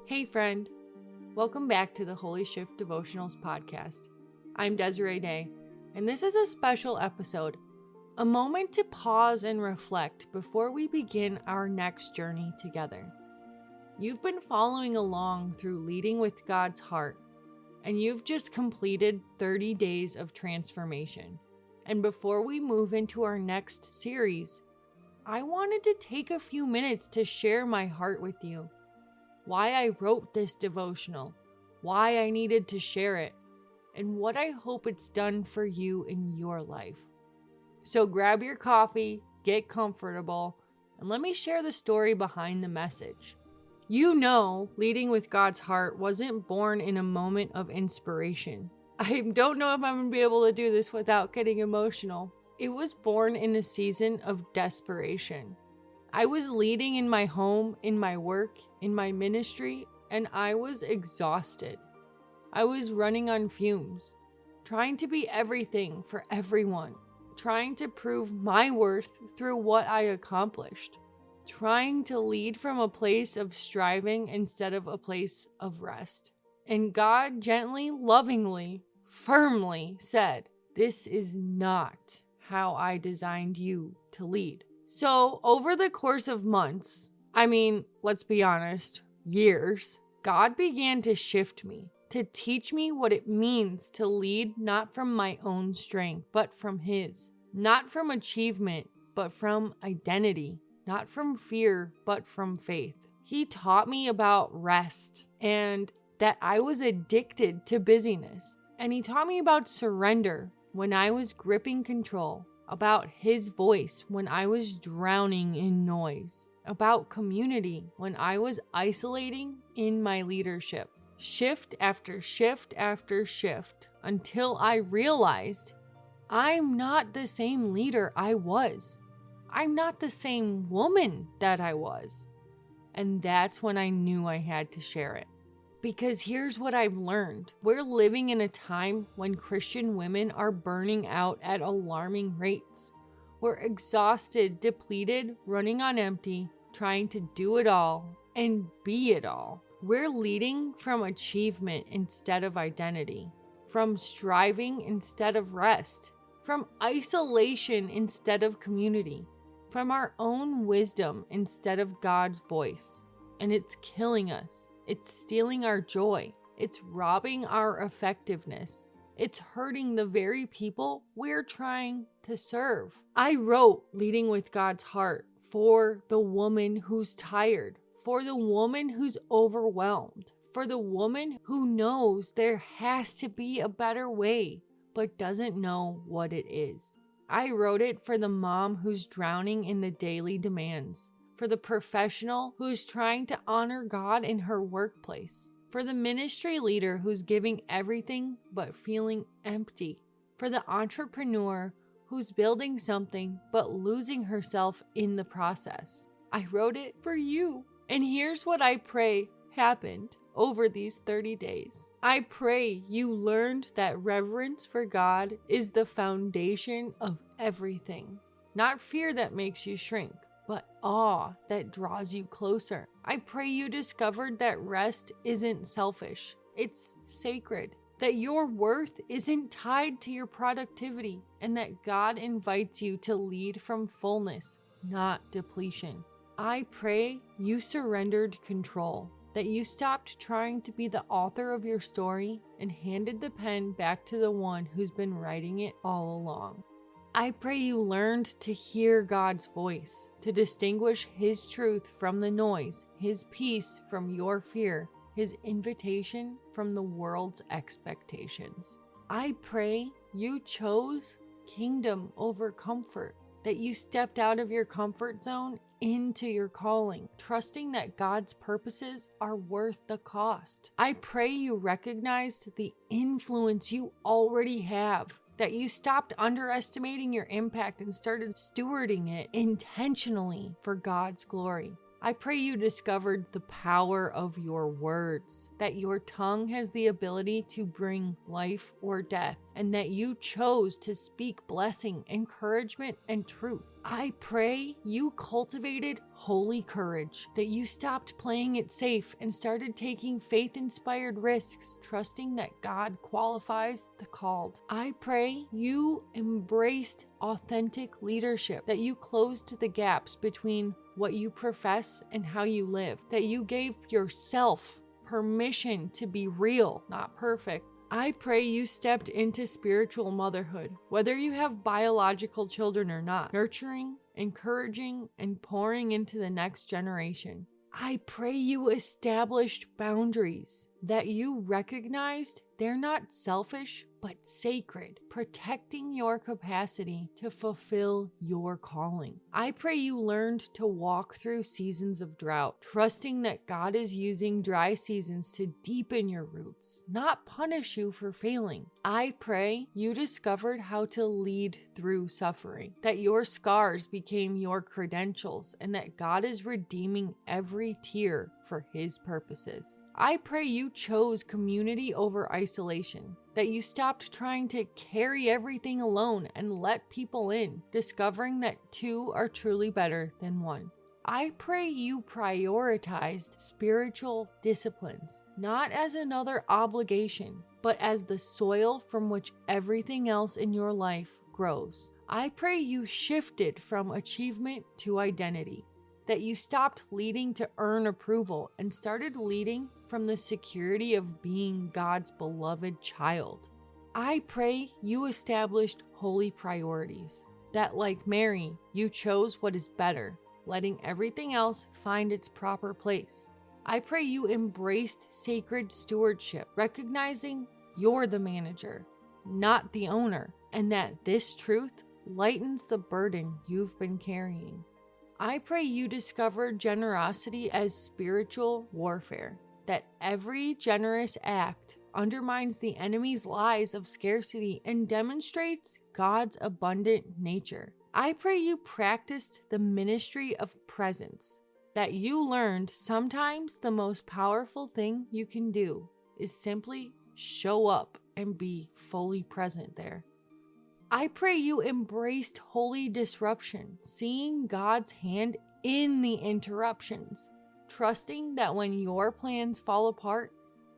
Hey friend, welcome back to the Holy Shift Devotionals podcast. I'm Desiree Day, and this is a special episode, a moment to pause and reflect before we begin our next journey together. You've been following along through Leading with God's Heart, and you've just completed 30 days of transformation. And before we move into our next series, I wanted to take a few minutes to share my heart with you. Why I wrote this devotional, why I needed to share it, and what I hope it's done for you in your life. So grab your coffee, get comfortable, and let me share the story behind the message. You know, Leading with God's Heart wasn't born in a moment of inspiration. I don't know if I'm going to be able to do this without getting emotional. It was born in a season of desperation. I was leading in my home, in my work, in my ministry, and I was exhausted. I was running on fumes, trying to be everything for everyone, trying to prove my worth through what I accomplished, trying to lead from a place of striving instead of a place of rest. And God gently, lovingly, firmly said, "This is not how I designed you to lead." So over the course of months, let's be honest, years, God began to shift me, to teach me what it means to lead not from my own strength, but from His. Not from achievement, but from identity. Not from fear, but from faith. He taught me about rest and that I was addicted to busyness. And He taught me about surrender when I was gripping control. About His voice when I was drowning in noise, about community when I was isolating in my leadership, shift after shift after shift, until I realized I'm not the same leader I was. I'm not the same woman that I was. And that's when I knew I had to share it. Because here's what I've learned. We're living in a time when Christian women are burning out at alarming rates. We're exhausted, depleted, running on empty, trying to do it all and be it all. We're leading from achievement instead of identity, from striving instead of rest, from isolation instead of community, from our own wisdom instead of God's voice. And it's killing us. It's stealing our joy. It's robbing our effectiveness. It's hurting the very people we're trying to serve. I wrote Leading with God's Heart for the woman who's tired, for the woman who's overwhelmed, for the woman who knows there has to be a better way, but doesn't know what it is. I wrote it for the mom who's drowning in the daily demands, for the professional who's trying to honor God in her workplace, for the ministry leader who's giving everything but feeling empty, for the entrepreneur who's building something but losing herself in the process. I wrote it for you. And here's what I pray happened over these 30 days. I pray you learned that reverence for God is the foundation of everything. Not fear that makes you shrink, but awe that draws you closer. I pray you discovered that rest isn't selfish, it's sacred. That your worth isn't tied to your productivity, and that God invites you to lead from fullness, not depletion. I pray you surrendered control, that you stopped trying to be the author of your story and handed the pen back to the one who's been writing it all along. I pray you learned to hear God's voice, to distinguish His truth from the noise, His peace from your fear, His invitation from the world's expectations. I pray you chose kingdom over comfort, that you stepped out of your comfort zone into your calling, trusting that God's purposes are worth the cost. I pray you recognized the influence you already have, that you stopped underestimating your impact and started stewarding it intentionally for God's glory. I pray you discovered the power of your words, that your tongue has the ability to bring life or death, and that you chose to speak blessing, encouragement, and truth. I pray you cultivated holy courage, that you stopped playing it safe and started taking faith-inspired risks, trusting that God qualifies the called. I pray you embraced authentic leadership, that you closed the gaps between what you profess and how you live, that you gave yourself permission to be real, not perfect. I pray you stepped into spiritual motherhood, whether you have biological children or not, nurturing, encouraging, and pouring into the next generation. I pray you established boundaries, that you recognized they're not selfish, but sacred, protecting your capacity to fulfill your calling. I pray you learned to walk through seasons of drought, trusting that God is using dry seasons to deepen your roots, not punish you for failing. I pray you discovered how to lead through suffering, that your scars became your credentials, and that God is redeeming every tear for His purposes. I pray you chose community over isolation, that you stopped trying to carry everything alone and let people in, discovering that two are truly better than one. I pray you prioritized spiritual disciplines, not as another obligation, but as the soil from which everything else in your life grows. I pray you shifted from achievement to identity, that you stopped leading to earn approval and started leading from the security of being God's beloved child. I pray you established holy priorities, that like Mary, you chose what is better, letting everything else find its proper place. I pray you embraced sacred stewardship, recognizing you're the manager, not the owner, and that this truth lightens the burden you've been carrying. I pray you discover generosity as spiritual warfare, that every generous act undermines the enemy's lies of scarcity and demonstrates God's abundant nature. I pray you practiced the ministry of presence, that you learned sometimes the most powerful thing you can do is simply show up and be fully present there. I pray you embraced holy disruption, seeing God's hand in the interruptions, trusting that when your plans fall apart,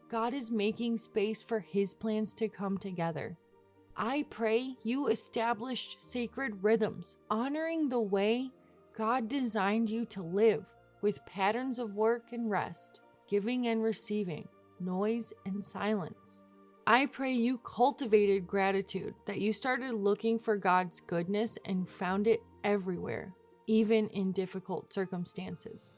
God is making space for His plans to come together. I pray you established sacred rhythms, honoring the way God designed you to live, with patterns of work and rest, giving and receiving, noise and silence. I pray you cultivated gratitude, that you started looking for God's goodness and found it everywhere, even in difficult circumstances.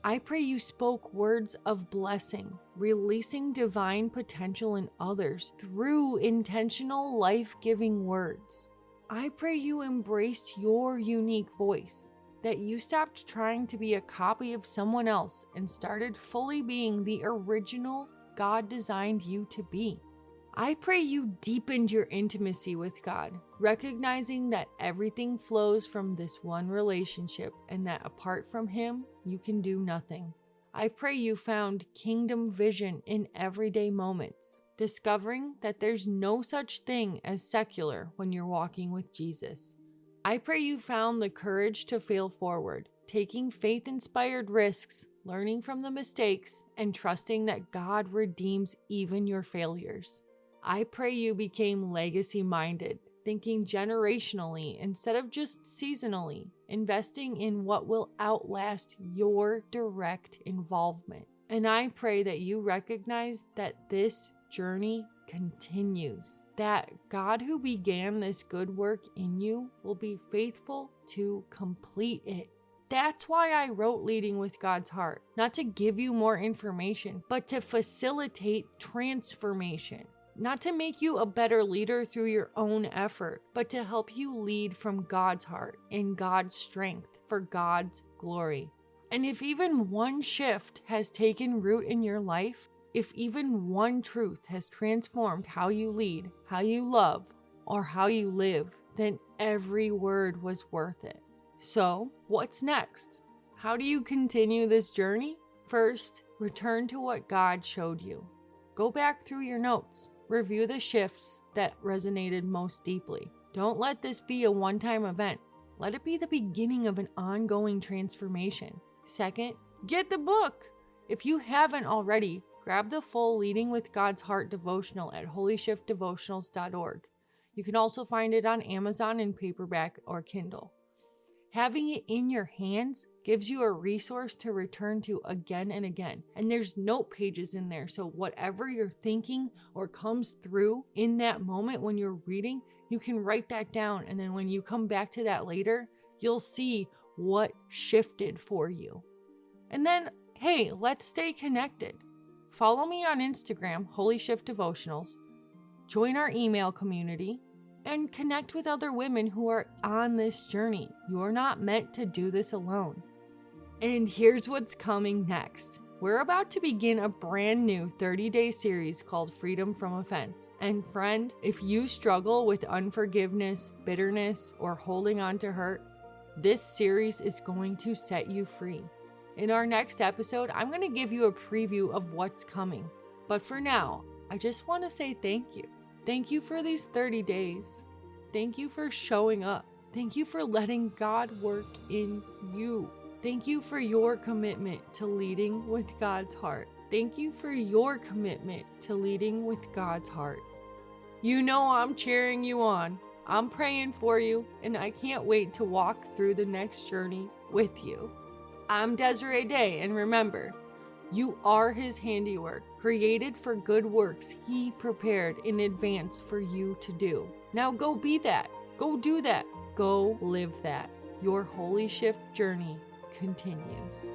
I pray you spoke words of blessing, releasing divine potential in others through intentional life-giving words. I pray you embraced your unique voice, that you stopped trying to be a copy of someone else and started fully being the original God designed you to be. I pray you deepened your intimacy with God, recognizing that everything flows from this one relationship and that apart from Him, you can do nothing. I pray you found kingdom vision in everyday moments, discovering that there's no such thing as secular when you're walking with Jesus. I pray you found the courage to fail forward, taking faith-inspired risks, learning from the mistakes, and trusting that God redeems even your failures. I pray you became legacy-minded, thinking generationally instead of just seasonally, investing in what will outlast your direct involvement. And I pray that you recognize that this journey continues, that God who began this good work in you will be faithful to complete it. That's why I wrote Leading with God's Heart, not to give you more information, but to facilitate transformation. Not to make you a better leader through your own effort, but to help you lead from God's heart, in God's strength, for God's glory. And if even one shift has taken root in your life, if even one truth has transformed how you lead, how you love, or how you live, then every word was worth it. So, what's next? How do you continue this journey? First, return to what God showed you. Go back through your notes. Review the shifts that resonated most deeply. Don't let this be a one-time event. Let it be the beginning of an ongoing transformation. Second, get the book. If you haven't already, grab the full Leading with God's Heart devotional at holyshiftdevotionals.org. You can also find it on Amazon in paperback or Kindle. Having it in your hands gives you a resource to return to again and again. And there's note pages in there, so whatever you're thinking or comes through in that moment when you're reading, you can write that down. And then when you come back to that later, you'll see what shifted for you. And then, hey, let's stay connected. Follow me on Instagram, Holy Shift Devotionals. Join our email community. And connect with other women who are on this journey. You're not meant to do this alone. And here's what's coming next. We're about to begin a brand new 30-day series called Freedom from Offense. And friend, if you struggle with unforgiveness, bitterness, or holding on to hurt, this series is going to set you free. In our next episode, I'm going to give you a preview of what's coming. But for now, I just want to say thank you. Thank you for these 30 days. Thank you for showing up. Thank you for letting God work in you. Thank you for your commitment to leading with God's heart. Thank you for your commitment to leading with God's heart. You know I'm cheering you on. I'm praying for you, and I can't wait to walk through the next journey with you. I'm Desiree Day, and remember, you are His handiwork, created for good works He prepared in advance for you to do. Now go be that. Go do that. Go live that. Your Holy Shift journey continues.